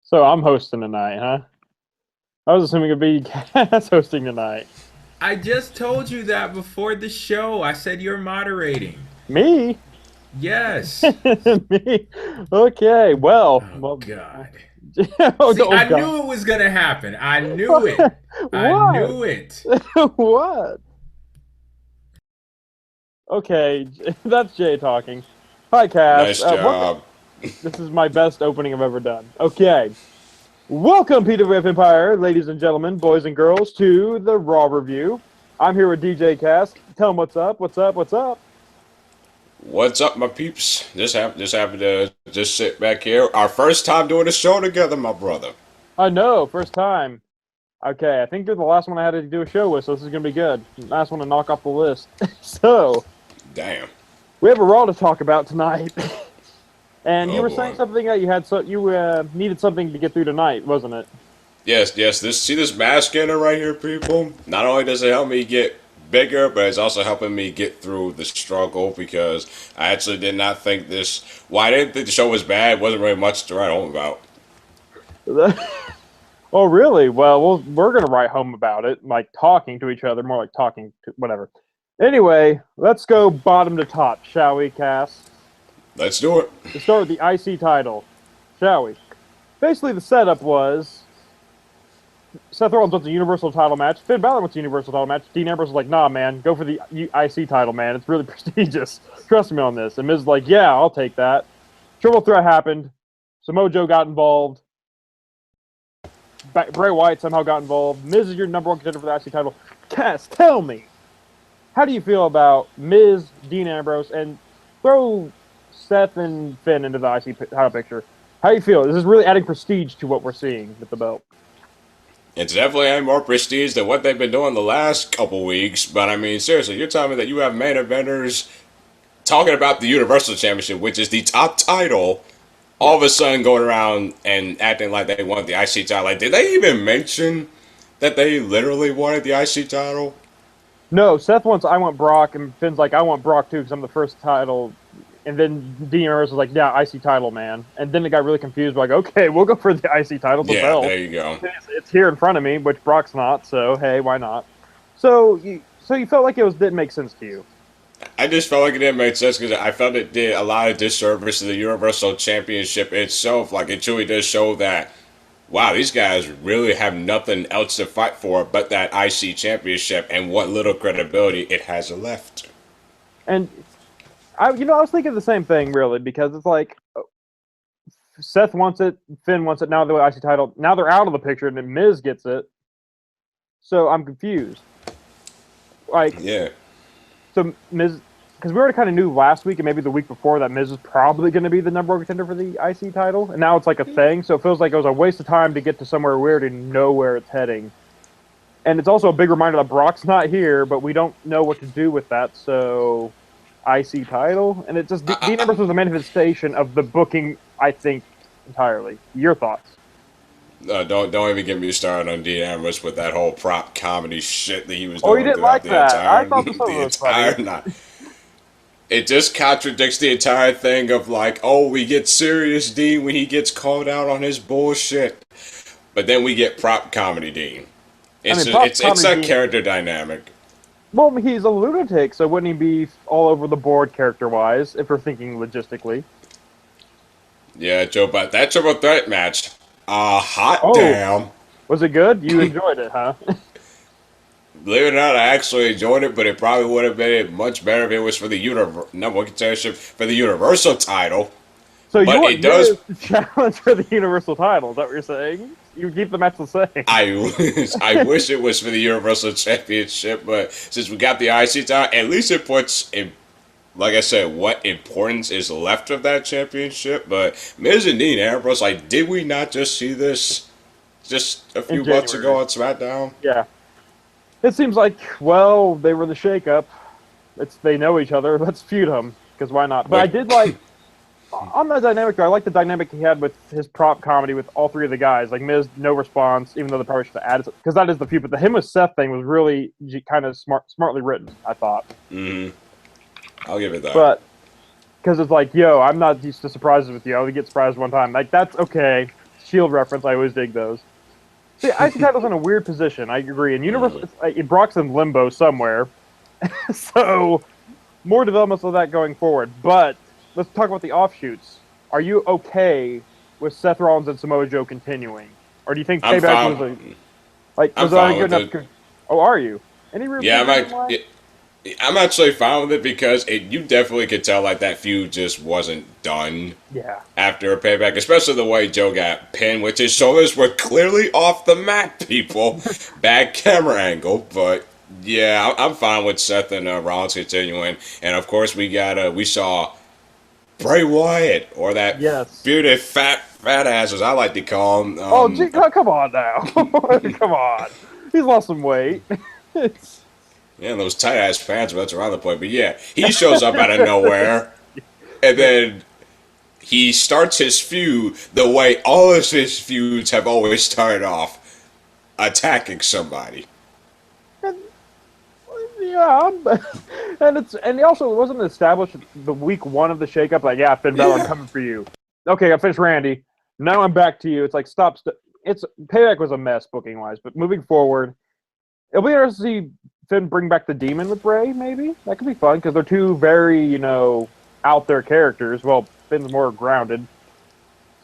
So I'm hosting tonight, huh? I was assuming it'd be Cass hosting tonight. I just told you that before the show. I said you're moderating. Me? Yes. Me? Okay. Well, Oh well. God. Oh, See, oh I God. knew it was gonna happen. I knew it. I What? knew it. What? Okay, that's Jay talking. Hi, Cass. Nice Welcome. job. This is my best opening I've ever done. Okay. Welcome, PWF Empire, ladies and gentlemen, boys and girls, to the Raw Review. I'm here with DJ Cass. Tell him what's up, what's up, what's up. What's up, my peeps? Just happened to just sit back here. Our first time doing a show together, my brother. I know, first time. Okay, I think you're the last one I had to do a show with, so this is going to be good. Last one to knock off the list. So, Damn. we have a Raw to talk about tonight. And you Oh were saying boy. something that you needed something to get through tonight, wasn't it? Yes. See this mask scanner right here, people. Not only does it help me get bigger, but it's also helping me get through the struggle because I actually did not think this. Well, I didn't think the show was bad. It wasn't really much to write home about. Oh, really? Well, we're going to write home about it, like talking to each other, more like talking to whatever. Anyway, let's go bottom to top, shall we, Cass? Let's do it. Let's start with the IC title, shall we? Basically, the setup was Seth Rollins wants a Universal title match. Finn Balor wants a Universal title match. Dean Ambrose was like, nah, man, go for the IC title, man. It's really prestigious. Trust me on this. And Miz is like, yeah, I'll take that. Triple threat happened. Samoa Joe got involved. Bray Wyatt somehow got involved. Miz is your number one contender for the IC title. Cass, tell me, how do you feel about Miz, Dean Ambrose, and throw Seth and Finn into the IC title picture? How do you feel? Is this really adding prestige to what we're seeing with the belt? It's definitely had more prestige than what they've been doing the last couple weeks. But I mean, seriously, you're telling me that you have main eventers talking about the Universal Championship, which is the top title, all of a sudden going around and acting like they want the IC title. Like, did they even mention that they literally wanted the IC title? No, Seth wants I want Brock, and Finn's like I want Brock too because I'm the first title. And then Dean Ambrose was like, yeah, IC title, man. And then it got really confused. We're like, okay, we'll go for the IC title, the Yeah, belt. there you go. It's here in front of me, which Brock's not. So hey, why not? So you felt like didn't make sense to you. I just felt like it didn't make sense because I felt it did a lot of disservice to the Universal Championship itself. Like, it truly does show that, wow, these guys really have nothing else to fight for but that IC Championship and what little credibility it has left. And I was thinking the same thing really because it's like Seth wants it, Finn wants it. Now the IC title. Now they're out of the picture, and then Miz gets it. So I'm confused. Like, Yeah. so Miz, because we already kind of knew last week and maybe the week before that Miz is probably going to be the number one contender for the IC title, and now it's like a thing. So it feels like it was a waste of time to get to somewhere weird and know where it's heading. And it's also a big reminder that Brock's not here, but we don't know what to do with that. So IC title, and it just Dean Ambrose was a manifestation of the booking, I think, entirely. Your thoughts? Don't even get me started on Dean Ambrose with that whole prop comedy shit that he was Oh, you doing didn't like throughout the that? I entire thought this one the was funny. entire night. It just contradicts the entire thing of like, oh, we get serious Dean when he gets called out on his bullshit, but then we get prop comedy Dean. I It's mean, just, prop it's a comedy. character dynamic. Well, he's a lunatic, so wouldn't he be all over the board character-wise if we're thinking logistically? Yeah, Joe, but that triple threat match, hot Oh, damn. was it good? You enjoyed it, huh? Believe it or not, I actually enjoyed it, but it probably would have been much better if it was for the number one contendership for the Universal title. So you But want it does. Miz to challenge for the Universal title? Is that what you're saying? You keep the match the same. I wish it was for the Universal Championship, but since we got the IC title, at least it puts in, like I said, what importance is left of that championship. But Miz and Dean Ambrose, like, did we not just see this just a few months January. ago on SmackDown? Yeah. It seems like, well, they were the shakeup. They know each other. Let's feud them because why not? But I did like on that dynamic. Though, I like the dynamic he had with his prop comedy with all three of the guys. Like Miz, no response, even though they probably should have added because that is the feud. But the him with Seth thing was really kind of smartly written. I thought. I'll give it that. But because it's like, yo, I'm not used to surprises with you. I only get surprised one time. Like that's okay. Shield reference. I always dig those. See, IC title's in a weird position. I agree. And Universal, Brock's in limbo somewhere. So, more developments of that going forward. But let's talk about the offshoots. Are you okay with Seth Rollins and Samoa Joe continuing, or do you think Payback was that good enough? Oh, are you? Any reason? Yeah, I'm actually fine with it because you definitely could tell like that feud just wasn't done. Yeah. After a Payback, especially the way Joe got pinned, which his shoulders were clearly off the mat. People, bad camera angle, but yeah, I'm fine with Seth and Rollins continuing, and of course we saw Bray Wyatt, or that bearded fat ass as I like to call him. Come on now, come on, he's lost some weight. Yeah, those tight ass pants, but that's around the point. But yeah, he shows up out of nowhere, and then he starts his feud the way all of his feuds have always started off, attacking somebody. Yeah, and also it wasn't established the week one of the shakeup. Like, yeah, Finn Balor, I'm coming for you. Okay, I finished Randy. Now I'm back to you. It's like stop. It's Payback was a mess booking wise, but moving forward, it'll be interesting to see Finn bring back the Demon with Bray. Maybe that could be fun because they're two very out there characters. Well, Finn's more grounded,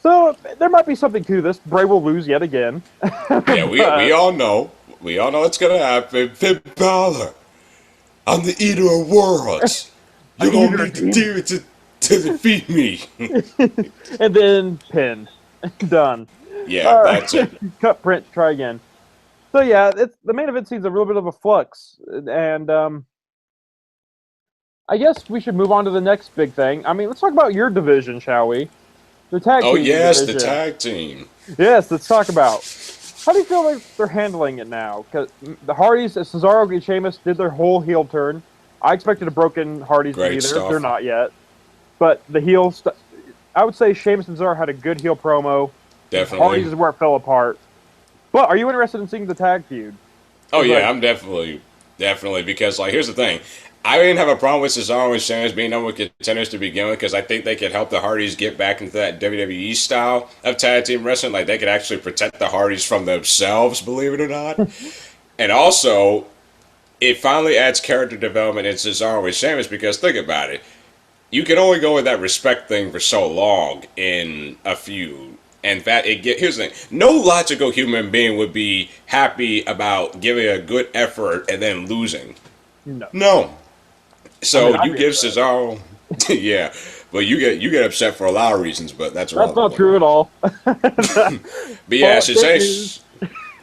so there might be something to this. Bray will lose yet again. Yeah, we all know. We all know it's gonna happen. Finn Balor, I'm the eater of worlds. You're gonna need to do it to defeat me. And then pin. Done. Yeah, that's it. Cut, print, try again. So yeah, the main event seems a little bit of a flux, and I guess we should move on to the next big thing. I mean, let's talk about your division, shall we? The tag team. Oh yes, division. the tag team. Yes, let's talk about. How do you feel like they're handling it now? Because the Hardys, Cesaro and Sheamus did their whole heel turn. I expected a broken Hardys to be there. They're not yet. But the heel I would say Sheamus and Cesaro had a good heel promo. Definitely. Hardys is where it fell apart. But are you interested in seeing the tag feud? Oh yeah, I'm definitely because here's the thing. I didn't have a problem with Cesaro and Sheamus being number one contenders to begin with because I think they could help the Hardys get back into that WWE style of tag team wrestling. Like, they could actually protect the Hardys from themselves, believe it or not. And also, it finally adds character development in Cesaro and Sheamus because think about it. You can only go with that respect thing for so long in a feud. In fact, here's the thing. No logical human being would be happy about giving a good effort and then losing. No. So you give Cesaro, yeah, but you get upset for a lot of reasons, but that's not true at all. But yeah, Sheamus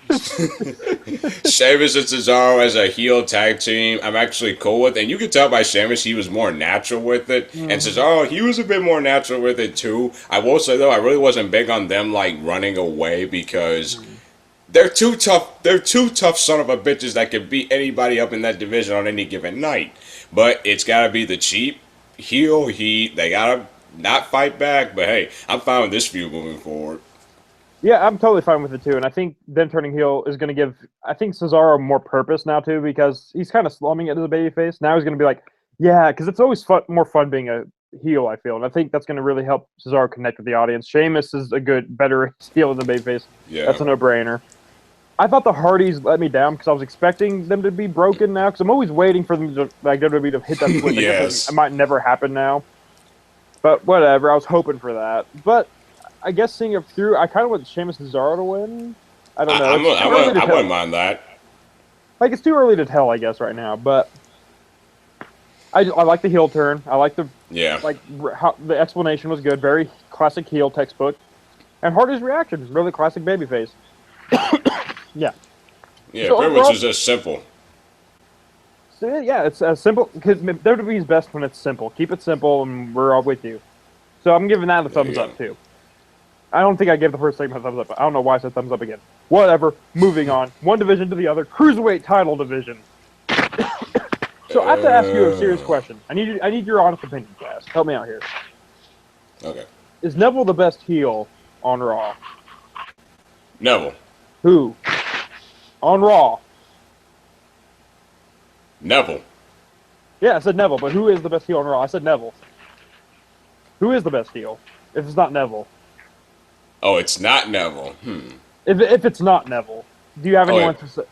and Cesaro as a heel tag team, I'm actually cool with, and you can tell by Sheamus he was more natural with it, and Cesaro he was a bit more natural with it too. I will say though, I really wasn't big on them running away because. They're two tough son of a bitches that can beat anybody up in that division on any given night. But it's got to be the cheap heel heat. They got to not fight back. But hey, I'm fine with this feud moving forward. Yeah, I'm totally fine with it too. And I think them turning heel is going to give, I think, Cesaro more purpose now too because he's kind of slumming it as a babyface. Now he's going to be like, yeah, because it's always more fun being a heel, I feel. And I think that's going to really help Cesaro connect with the audience. Sheamus is better heel than the babyface. Yeah. That's a no-brainer. I thought the Hardys let me down because I was expecting them to be broken now because I'm always waiting for them to WWE to hit that switch. Yes. It might never happen now. But whatever, I was hoping for that. But I guess seeing it through, I kind of want Sheamus and Cesaro to win. I don't know. I wouldn't mind that. It's too early to tell, I guess, right now. But I like the heel turn. I like how the explanation was good. Very classic heel textbook. And Hardy's reaction, really classic babyface. Yeah. Yeah, so pretty much is just simple. So yeah, it's as simple because WWE is best when it's simple. Keep it simple, and we're all with you. So I'm giving that a thumbs up too. I don't think I gave the first segment a thumbs up. I don't know why I said thumbs up again. Whatever. Moving on. One division to the other. Cruiserweight title division. So I have to ask you a serious question. I need your honest opinion, Cass. Help me out here. Okay. Is Neville the best heel on Raw? Neville. Who? On Raw. Neville. Yeah, I said Neville, but who is the best heel on Raw? I said Neville. Who is the best heel? If it's not Neville. Oh, it's not Neville. If it's not Neville, do you have Oh, anyone yeah. to say?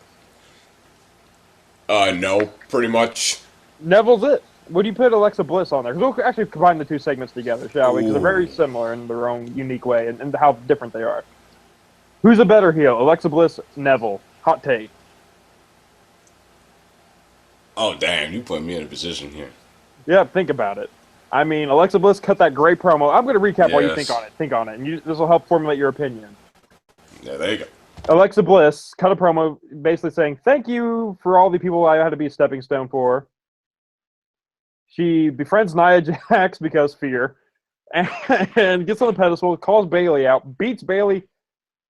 No, pretty much. Neville's it. Would you put Alexa Bliss on there? 'Cause we'll actually combine the two segments together, shall we? Because they're very Ooh. similar in their own unique way and how different they are. Who's a better heel? Alexa Bliss, Neville. Hot take. Oh, damn, you put me in a position here. Yeah, think about it. I mean, Alexa Bliss cut that great promo. I'm going to recap while you think Yes. on it. Think on it, and this will help formulate your opinion. Yeah, there you go. Alexa Bliss cut a promo basically saying, "Thank you for all the people I had to be a stepping stone for." She befriends Nia Jax because fear, and gets on the pedestal, calls Bailey out, beats Bailey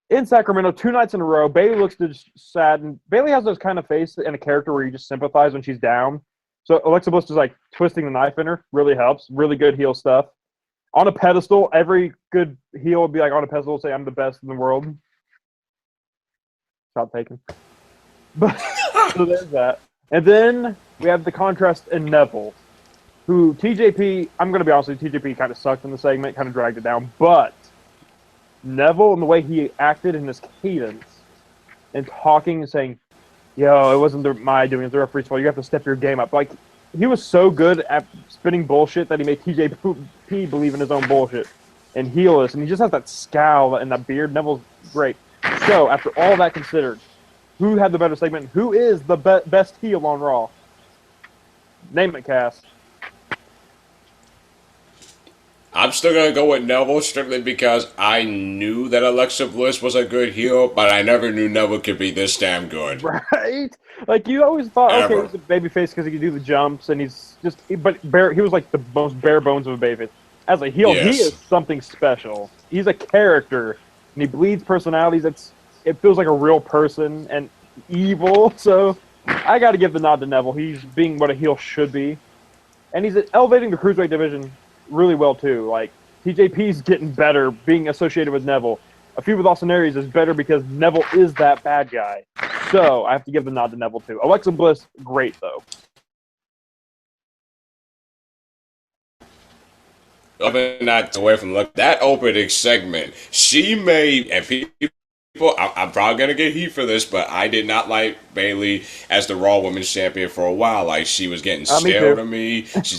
in Sacramento 2 nights in a row. Bailey looks just sad, and Bailey has those kind of face and a character where you just sympathize when she's down. So Alexa Bliss just like twisting the knife in her really helps. Really good heel stuff. On a pedestal, every good heel would be like on a pedestal, say I'm the best in the world. Shot taken. But so there's that. And then we have the contrast in Neville, who TJP, I'm going to be honest with you, TJP kind of sucked in the segment, kind of dragged it down. But Neville and the way he acted in his cadence and talking and saying, "Yo, it wasn't my doing, it's the referee's fault. You have to step your game up." Like, he was so good at spinning bullshit that he made TJP believe in his own bullshit and heel us. And he just has that scowl and that beard. Neville's great. So, after all that considered, who had the better segment? Who is the best heel on Raw? Name it, Cass. I'm still gonna go with Neville strictly because I knew that Alexa Bliss was a good heel, but I never knew Neville could be this damn good. Right? Like, you always thought, okay, Ever. he's a babyface because he can do the jumps, and he's just, but he was like the most bare bones of a babyface. As a heel, he Yes. is something special. He's a character, and he bleeds personalities. It feels like a real person and evil. So I got to give the nod to Neville. He's being what a heel should be, and he's elevating the cruiserweight division really well too. Like, TJP's getting better being associated with Neville. A feud with Austin Aries is better because Neville is that bad guy. So I have to give the nod to Neville too. Alexa Bliss, great though. Other than that, away from that opening segment, she made, and people, I'm probably gonna get heat for this, but I did not like Bailey as the Raw Women's Champion for a while. Like, she was getting Me stale too. to me. She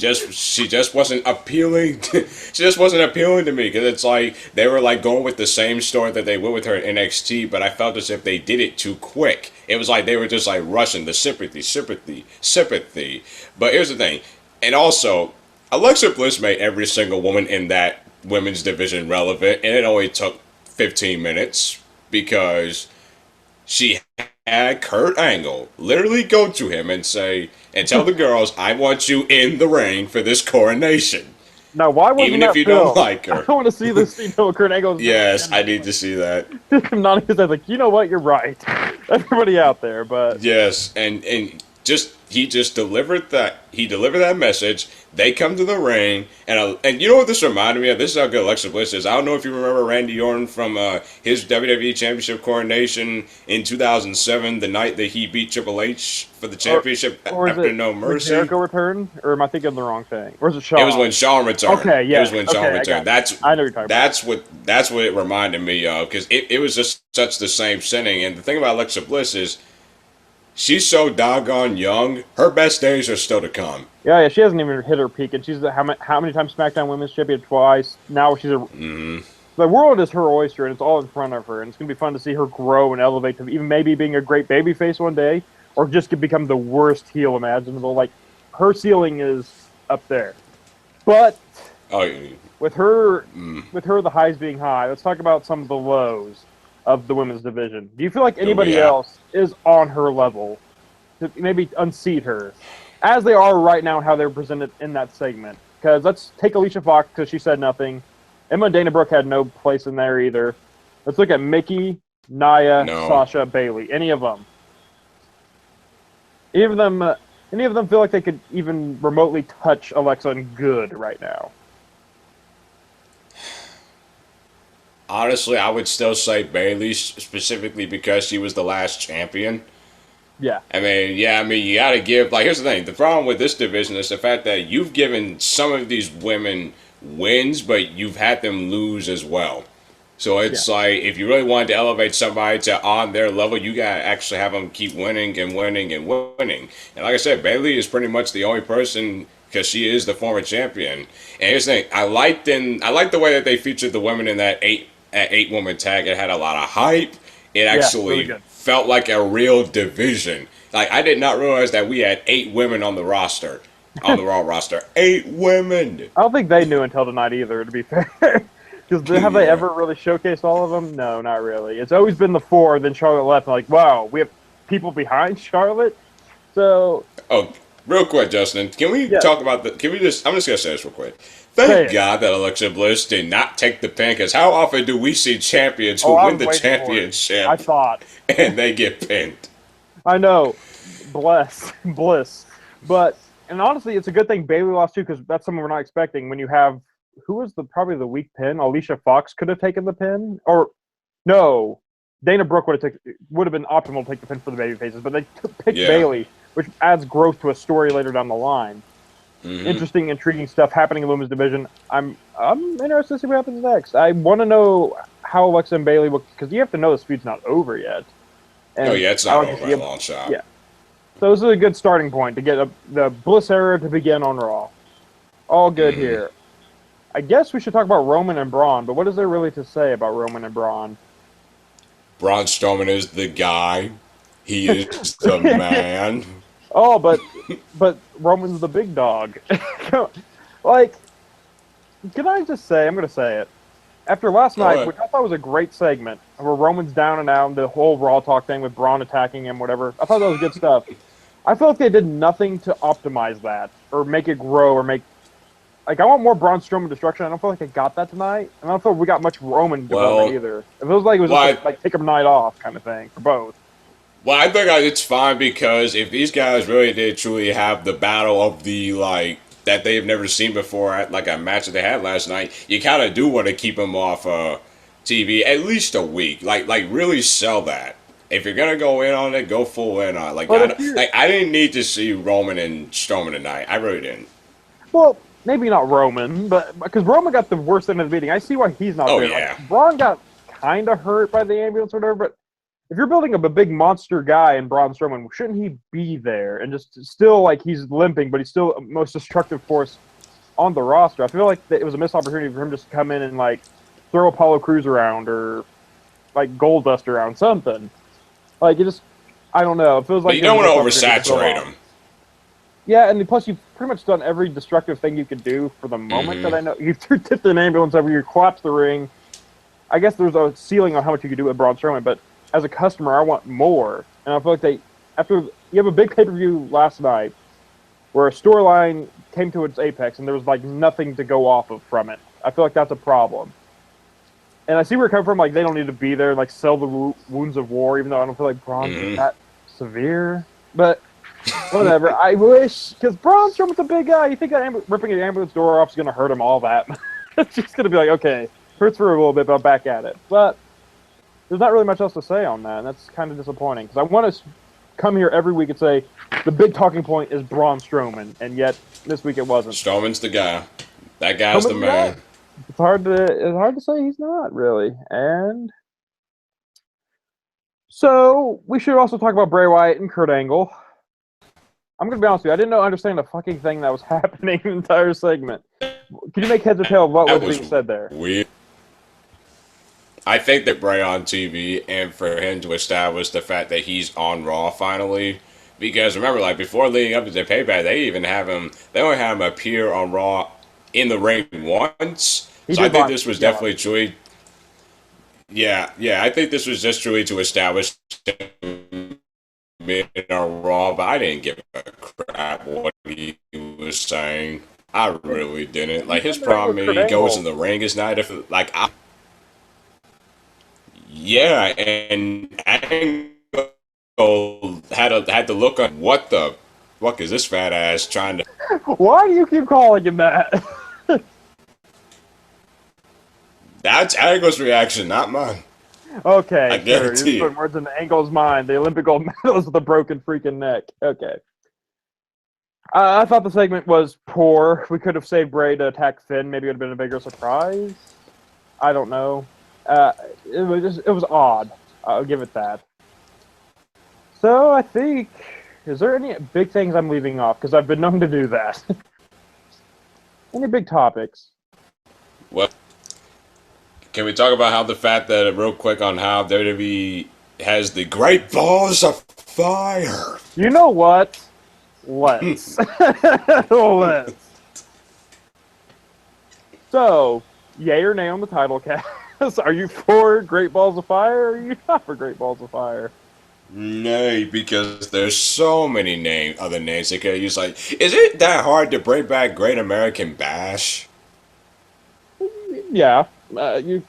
just wasn't appealing. She just wasn't appealing to me because it's like they were like going with the same story that they went with her in NXT, but I felt as if they did it too quick. It was like they were just like rushing the sympathy. But here's the thing, and also, Alexa Bliss made every single woman in that women's division relevant, and it only took 15 minutes because she had Kurt Angle literally go to him and say, and tell the girls, "I want you in the ring for this coronation." Now, why wasn't Even that if you filmed? don't like her. I want to see this scene where Kurt Angle's Yes, I need to see that. not because I was like, you know what, you're right. Everybody out there, but Yes, and just he just delivered that. He delivered that message. They come to the ring, and you know what this reminded me of? This is how good Alexa Bliss is. I don't know if you remember Randy Orton from his WWE Championship coronation in 2007, the night that he beat Triple H for the championship or is after it No when Mercy. Jericho returned, or am I thinking of the wrong thing? Or is it Shawn? It was when Shawn returned. Okay, yeah. It was when Shawn Okay, I returned. got it. I know what you're talking about. That's what it reminded me of, because it was just such the same setting. And the thing about Alexa Bliss is she's so doggone young. Her best days are still to come. Yeah, she hasn't even hit her peak, and she's how many times SmackDown Women's Champion? Twice. Now she's the world is her oyster, and it's all in front of her, and it's gonna be fun to see her grow and elevate to even maybe being a great babyface one day, or just could become the worst heel imaginable. Like, her ceiling is up there, but Oh, yeah. with her the highs being high, let's talk about some of the lows of the women's division. Do you feel like anybody yeah. else is on her level to maybe unseat her, as they are right now, how they're presented in that segment? Because let's take Alicia Fox, because she said nothing. Emma and Dana Brooke had no place in there either. Let's look at Mickey, Nia, No. Sasha, Bailey. Any of them? Any of them feel like they could even remotely touch Alexa and good right now? Honestly, I would still say Bailey, specifically because she was the last champion. Yeah. I mean, you got to give, like, here's the thing. The problem with this division is the fact that you've given some of these women wins, but you've had them lose as well. So it's like if you really wanted to elevate somebody to on their level, you gotta actually have them keep winning and winning and winning. And like I said, Bayley is pretty much the only person because she is the former champion. And here's the thing: I liked the way that they featured the women in that eight woman tag. It had a lot of hype. It actually really felt like a real division. Like I did not realize that we had 8 women on the roster, on the Raw roster. 8 women. I don't think they knew until tonight either, to be fair. Because have they ever really showcased all of them? No, not really. It's always been the 4, then Charlotte left, and like, wow, we have people behind Charlotte? So... Oh, real quick, Justin, can we talk about I'm just going to say this real quick. Say Thank it. God that Alexa Bliss did not take the pin, because how often do we see champions who win the championship I thought. and they get pinned? I know. Bliss. But, and honestly, it's a good thing Bayley lost too, because that's something we're not expecting. When you have, who was probably the weak pin? Alicia Fox could have taken the pin? Or, no. Dana Brooke would have been optimal to take the pin for the baby faces, but they picked Bayley, which adds growth to a story later down the line. Mm-hmm. Interesting, intriguing stuff happening in the women's division. I'm interested to see what happens next. I want to know how Alexa and Bayley will, because you have to know this feud's not over yet. And it's not over by a long shot. Yeah. So this is a good starting point to get the Bliss era to begin on Raw. All good here. I guess we should talk about Roman and Braun, but what is there really to say about Roman and Braun? Braun Strowman is the guy. He is the man. Oh, but Roman's the big dog. Like, can I just say, I'm going to say it. After last night, which I thought was a great segment, where Roman's down and out, the whole Raw talk thing with Braun attacking him, whatever, I thought that was good stuff. I feel like they did nothing to optimize that, or make it grow, or make... Like, I want more Braun Strowman destruction. I don't feel like I got that tonight. And I don't feel we got much Roman development either. It feels like it was just like take a night off kind of thing for both. Well, I think it's fine because if these guys really did truly have the battle of the, like, that they've never seen before at, like, a match that they had last night, you kind of do want to keep them off TV at least a week. Like, really sell that. If you're going to go in on it, go full in on it. Like, I didn't need to see Roman and Strowman tonight. I really didn't. Well, maybe not Roman, but because Roman got the worst end of the meeting. I see why he's not there. Yeah. Like, Braun got kind of hurt by the ambulance or whatever, but if you're building up a big monster guy in Braun Strowman, shouldn't he be there and just still, like, he's limping, but he's still the most destructive force on the roster? I feel like it was a missed opportunity for him just to come in and, like, throw Apollo Crews around or, like, Goldust around, something. Like, it just, I don't know. It feels like... But you don't want to oversaturate him. Yeah, and plus you've pretty much done every destructive thing you could do for the moment that I know. You've tipped an ambulance over, you collapsed the ring. I guess there's a ceiling on how much you could do with Braun Strowman, but as a customer, I want more. And I feel like after you have a big pay-per-view last night where a storyline came to its apex and there was, like, nothing to go off of from it. I feel like that's a problem. And I see where it comes from, like, they don't need to be there and, like, sell the wounds of war, even though I don't feel like Braun's that severe. But whatever. I wish, because Braun Strowman's a big guy. You think that ripping an ambulance door off is going to hurt him all that? It's just going to be like, okay, hurts for a little bit, but I'm back at it. But there's not really much else to say on that, and that's kind of disappointing. Because I want to come here every week and say the big talking point is Braun Strowman, and yet this week it wasn't. Strowman's the guy. That guy's the man. It's hard to say he's not, really. And so we should also talk about Bray Wyatt and Kurt Angle. I'm going to be honest with you. I didn't understand the fucking thing that was happening in the entire segment. Can you make heads or tail of what was being said there? Weird. I think that Bray on TV and for him to establish the fact that he's on Raw finally, because remember, like before leading up to the Payback, they only have him appear on Raw in the ring once. So I think this was definitely truly, I think this was just truly to establish him on Raw, but I didn't give a crap what he was saying. I really didn't. Like his problem, he goes in the ring is not and Angle had to look on what the fuck is this fat ass trying to. Why do you keep calling him that? That's Angle's reaction, not mine. Okay, I guarantee You're putting words in Angle's mind. The Olympic gold medalist with a broken freaking neck. Okay. I thought the segment was poor. We could have saved Bray to attack Finn. Maybe it would have been a bigger surprise. I don't know. Uh, it was odd. I'll give it that. So I think, is there any big things I'm leaving off? Because I've been known to do that. Any big topics? Well, can we talk about how the fact that real quick on how WWE has the great balls of fire? You know what? Let's. Let's. So, yay or nay on the title cast? Are you for Great Balls of Fire or are you not for Great Balls of Fire? Nay, because there's so many other names they could use. Like, is it that hard to bring back Great American Bash? Yeah,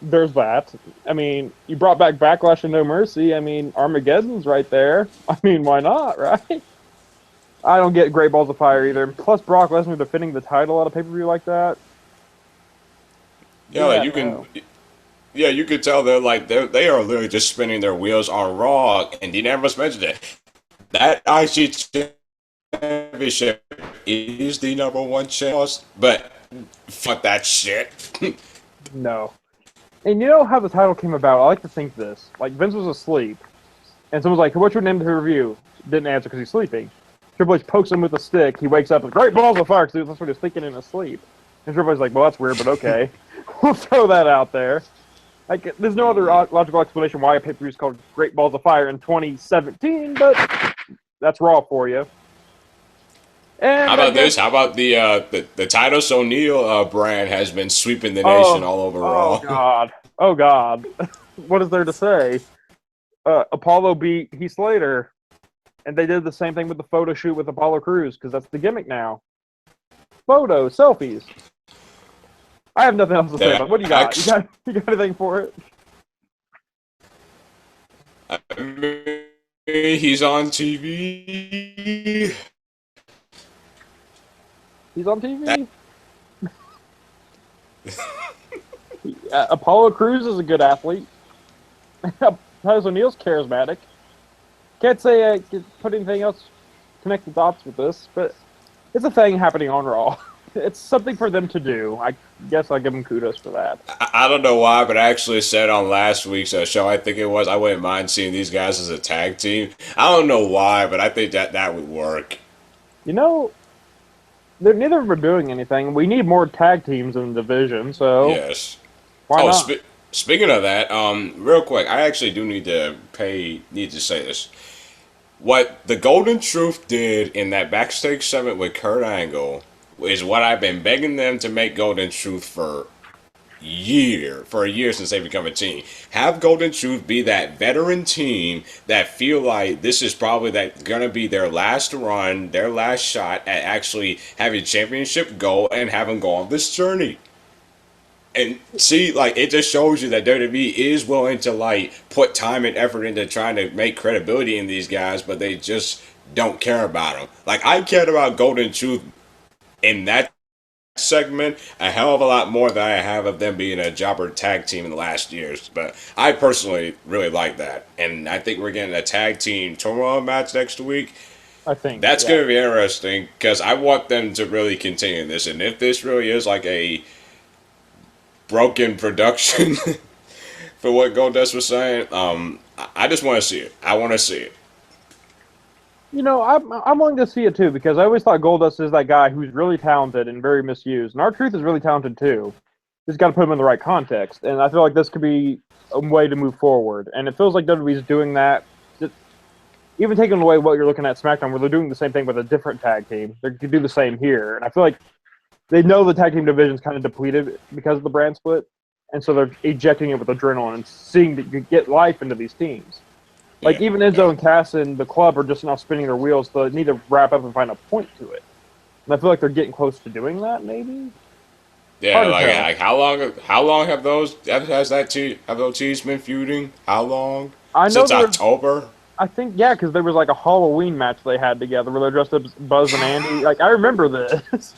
there's that. I mean, you brought back Backlash and No Mercy. I mean, Armageddon's right there. I mean, why not, right? I don't get Great Balls of Fire either. Plus, Brock Lesnar defending the title at a pay-per-view like that. Yeah, like you can. Yeah, you could tell they are literally just spinning their wheels on Raw, and Dean Ambrose mentioned it. That IC championship is the #1 chance, but fuck that shit. No. And you know how the title came about? I like to think this. Like, Vince was asleep, and someone's like, what's your name to the review? Didn't answer because he's sleeping. Triple H pokes him with a stick. He wakes up with Great Balls of Fire because that's what he was thinking in his sleep. And Triple H's like, well, that's weird, but okay. We'll throw that out there. Like, there's no other logical explanation why a pay-per-view is called Great Balls of Fire in 2017, but that's Raw for you. And how about this? How about the Titus O'Neil brand has been sweeping the nation all over Raw? Oh, God. Oh, God. What is there to say? Apollo beat Heath Slater, and they did the same thing with the photo shoot with Apollo Crews, because that's the gimmick now. Photos, selfies. I have nothing else to say about it. What do you got? You got anything for it? I mean, he's on TV. He's on TV? Apollo Crews is a good athlete. Titus O'Neil's charismatic. Can't say I could put anything else, connect the dots with this, but it's a thing happening on Raw. It's something for them to do. I guess I'll give them kudos for that. I don't know why, but I actually said on last week's show, I think it was, I wouldn't mind seeing these guys as a tag team. I don't know why, but I think that would work. You know, neither of them are doing anything. We need more tag teams in the division, so yes. Why not? Speaking of that, real quick, I actually do need to say this. What the Golden Truth did in that backstage segment with Kurt Angle is what I've been begging them to make Golden Truth for a year since they become a team. Have Golden Truth be that veteran team that feel like this is probably gonna be their last run, their last shot at actually having a championship goal and have them go on this journey. And see, like, it just shows you that WWE is willing to, like, put time and effort into trying to make credibility in these guys, but they just don't care about them. Like, I cared about Golden Truth in that segment a hell of a lot more than I have of them being a jobber tag team in the last years. But I personally really like that. And I think we're getting a tag team turmoil match next week. I think that's going to be interesting because I want them to really continue this. And if this really is like a broken production for what Goldust was saying, I just want to see it. I want to see it. You know, I'm willing to see it too because I always thought Goldust is that guy who's really talented and very misused, and R-Truth is really talented too. Just got to put him in the right context, and I feel like this could be a way to move forward. And it feels like WWE's doing that. Even taking away what you're looking at SmackDown, where they're doing the same thing with a different tag team, they could do the same here. And I feel like they know the tag team division's kind of depleted because of the brand split, and so they're ejecting it with adrenaline and seeing to get life into these teams. Like, even Enzo and Cass and the club are just now spinning their wheels, so they need to wrap up and find a point to it. And I feel like they're getting close to doing that, maybe? Yeah, like how long have those teams been feuding? How long? Since October? I think, yeah, because there was like a Halloween match they had together where they dressed up as Buzz and Andy. Like, I remember this.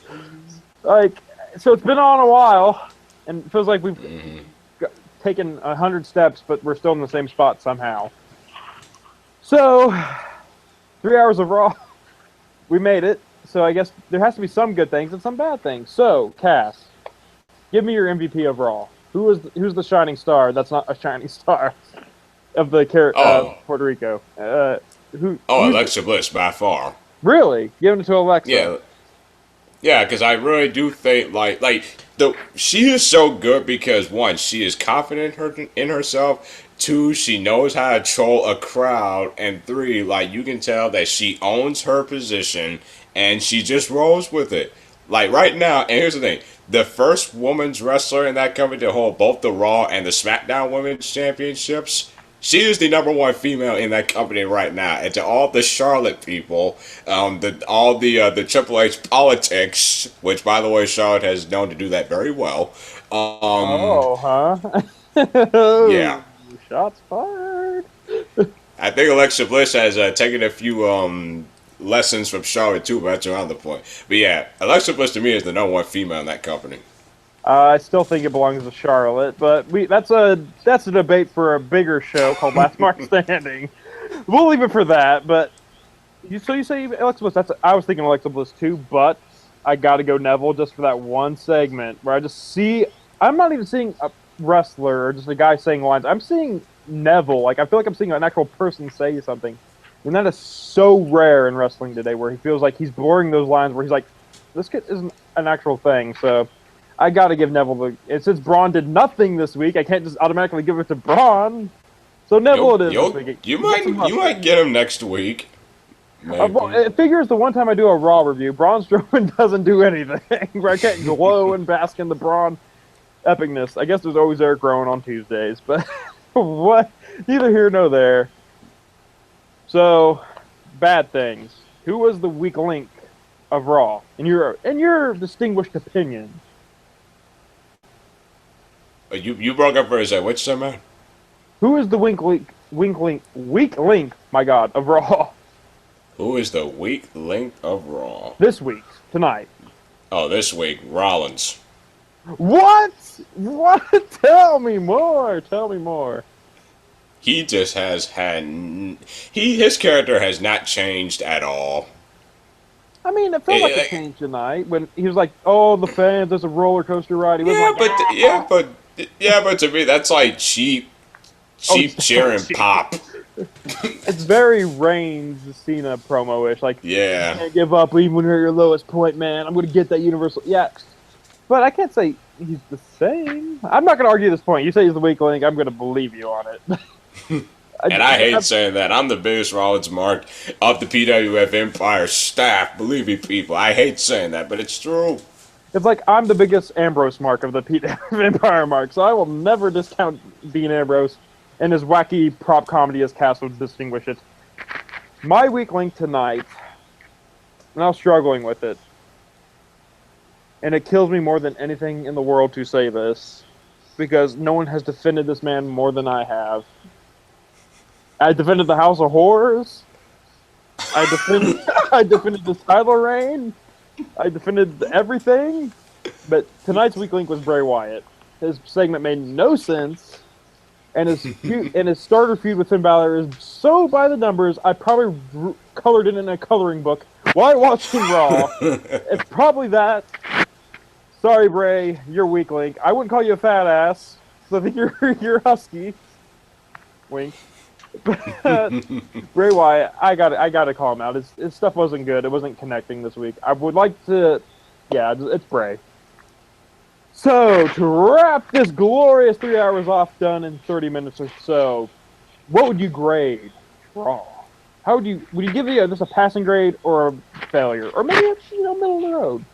Like, so it's been on a while, and it feels like we've taken 100 steps, but we're still in the same spot somehow. So, 3 hours of Raw, we made it. So I guess there has to be some good things and some bad things. So, Cass, give me your MVP of Raw. who's the shining star? That's not a shining star of the Puerto Rico. Alexa Bliss by far. Really? Giving it to Alexa? Yeah. Yeah, because I really do think she is so good because one, she is confident in herself. Two, she knows how to troll a crowd, and three, you can tell that she owns her position and she just rolls with it. Like right now, and here's the thing: the first woman's wrestler in that company to hold both the Raw and the SmackDown Women's Championships. She is the number one female in that company right now, and to all the Charlotte people, the Triple H politics, which by the way Charlotte has known to do that very well. Yeah. Shots fired. I think Alexa Bliss has taken a few lessons from Charlotte too, but that's around the point. But yeah, Alexa Bliss to me is the number one female in that company. I still think it belongs to Charlotte, but that's a debate for a bigger show called Last Mark Standing. We'll leave it for that. But you say Alexa Bliss. I was thinking Alexa Bliss too, but I got to go Neville just for that one segment where I just see. I'm not even seeing a wrestler or just a guy saying lines. I'm seeing Neville. I feel like I'm seeing an actual person say something, and that is so rare in wrestling today, where he feels like he's blurring those lines, where he's like, "This kid isn't an actual thing." So. I got to give Neville and since Braun did nothing this week, I can't just automatically give it to Braun. So Neville it is this week. You might get him next week. It figures the one time I do a Raw review, Braun Strowman doesn't do anything. Where I can't glow and bask in the Braun epicness. I guess there's always Eric Rowan on Tuesdays, but what? Neither here nor there. So, bad things. Who was the weak link of Raw in your distinguished opinion? You broke up for a second. Which segment? Who is the weak link, my God, of Raw? Who is the weak link of Raw? This week, tonight. Oh, this week, Rollins. What? Tell me more. He just has his character has not changed at all. I mean, it felt like a change tonight when he was like, "Oh, the fans, there's a roller coaster ride." He was but to me, that's like cheap cheering pop. It's very Reigns Cena promo-ish. Like, yeah, you can't give up even when you're at your lowest point, man. I'm going to get that universal. Yeah, but I can't say he's the same. I'm not going to argue this point. You say he's the weak link. I'm going to believe you on it. And I hate saying that. I'm the biggest Rollins mark of the PWF Empire staff. Believe me, people. I hate saying that, but it's true. It's like I'm the biggest Ambrose mark of the PWF Empire mark, so I will never discount Dean Ambrose and his wacky prop comedy as Cass would distinguish it. My weak link tonight, and I was struggling with it, and it kills me more than anything in the world to say this, because no one has defended this man more than I have. I defended the House of Horrors. I defended the Tyler Reign. I defended everything. But tonight's weak link was Bray Wyatt. His segment made no sense. And his starter feud with Finn Balor is so by the numbers, I probably colored it in a coloring book while watching Raw. It's probably that. Sorry, Bray, you're weak link. I wouldn't call you a fat ass. So I think you're husky. Wink. Bray Wyatt, I gotta call him out. His stuff wasn't good. It wasn't connecting this week. I would like to, it's Bray. So to wrap this glorious 3 hours off done in 30 minutes or so, what would you grade Raw? How would you give it just a passing grade or a failure, or maybe middle of the road?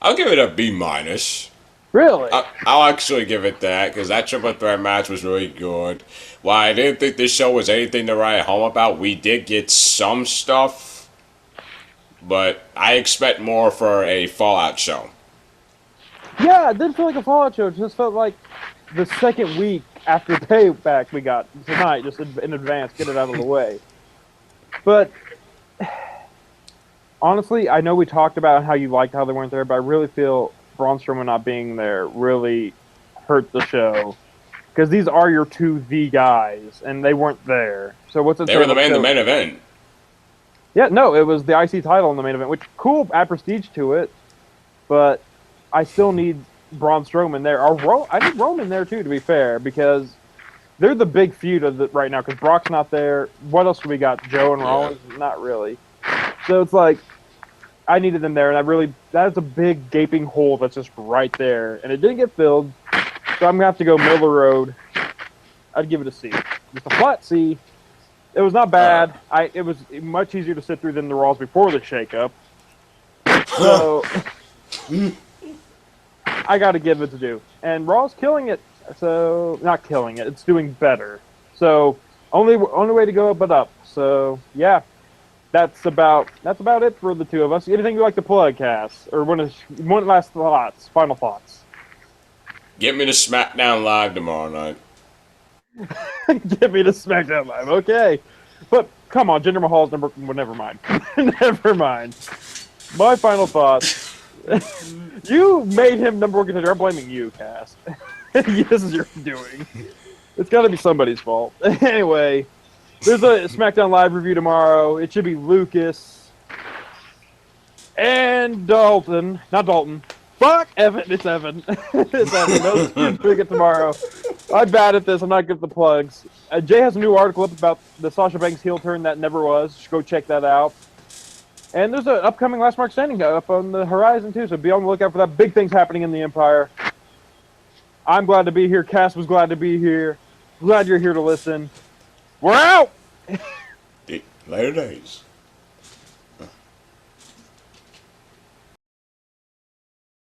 I'll give it a B minus. Really? I'll actually give it that, because that triple threat match was really good. While I didn't think this show was anything to write home about, we did get some stuff, but I expect more for a Fallout show. Yeah, it didn't feel like a Fallout show. It just felt like the second week after Payback we got tonight, just in advance, get it out of the way. But honestly, I know we talked about how you liked how they weren't there, but I really feel Braun Strowman not being there really hurt the show, because these are your two the guys, and they weren't there. So what's it? They were the main event. Yeah, no, it was the IC title in the main event, which cool, add prestige to it, but I still need Braun Strowman there. I need Roman there too, to be fair, because they're the big feud of right now. Because Brock's not there. What else do we got? Joe and Rollins? Not really. So it's like I needed them there, and that's a big gaping hole that's just right there, and it didn't get filled. So I'm gonna have to go middle of the road. I'd give it a C. Just a flat C. It was not bad. It was much easier to sit through than the Raws before the shakeup. So I got to give it to do. And Raw's killing it. So not killing it. It's doing better. So only way to go but up. So yeah, that's about it for the two of us. Anything you'd like to plug, Cass, or one last thoughts? Final thoughts. Get me to SmackDown Live tomorrow night. Get me to SmackDown Live. Okay, but come on, Jinder Mahal's number. Well, never mind. Never mind. My final thoughts. You made him number one contender. I'm blaming you, Cass. This is your doing. It's got to be somebody's fault. Anyway, there's a SmackDown Live review tomorrow. It should be Lucas and Dalton. Not Dalton. Fuck Evan. It's Evan. It's Evan. Those two doing it tomorrow. I'm bad at this. I'm not good at the plugs. Jay has a new article up about the Sasha Banks heel turn that never was. Go check that out. And there's an upcoming Last Mark Standing up on the horizon, too, so be on the lookout for that. Big things happening in the Empire. I'm glad to be here. Cass was glad to be here. Glad you're here to listen. We're out! Later days.